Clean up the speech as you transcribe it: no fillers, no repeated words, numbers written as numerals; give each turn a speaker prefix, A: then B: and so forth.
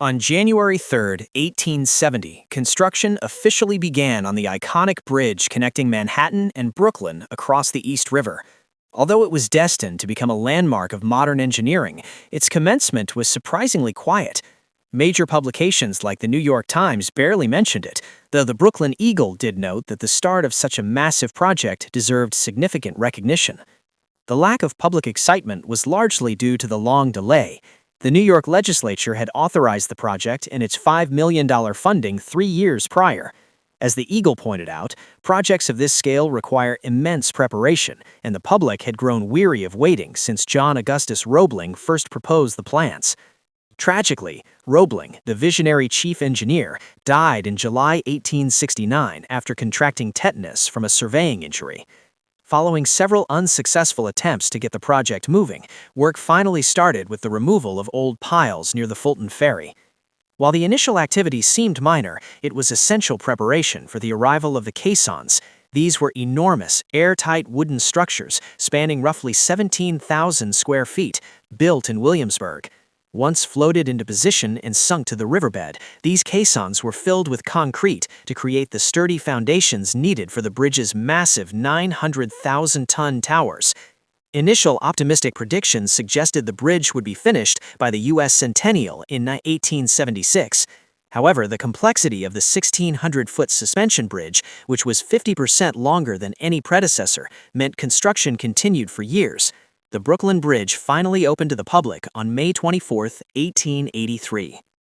A: On January 3, 1870, construction officially began on the iconic bridge connecting Manhattan and Brooklyn across the East River. Although it was destined to become a landmark of modern engineering, its commencement was surprisingly quiet. Major publications like the New York Times barely mentioned it, though the Brooklyn Eagle did note that the start of such a massive project deserved significant recognition. The lack of public excitement was largely due to the long delay. The New York legislature had authorized the project and its $5 million funding 3 years prior. As the Eagle pointed out, projects of this scale require immense preparation, and the public had grown weary of waiting since John Augustus Roebling first proposed the plans. Tragically, Roebling, the visionary chief engineer, died in July 1869 after contracting tetanus from a surveying injury. Following several unsuccessful attempts to get the project moving, work finally started with the removal of old piles near the Fulton Ferry. While the initial activity seemed minor, it was essential preparation for the arrival of the caissons. These were enormous, airtight wooden structures spanning roughly 17,000 square feet, built in Williamsburg. Once floated into position and sunk to the riverbed, these caissons were filled with concrete to create the sturdy foundations needed for the bridge's massive 900,000-ton towers. Initial optimistic predictions suggested the bridge would be finished by the U.S. Centennial in 1876. However, the complexity of the 1,600-foot suspension bridge, which was 50% longer than any predecessor, meant construction continued for years. The Brooklyn Bridge finally opened to the public on May 24, 1883.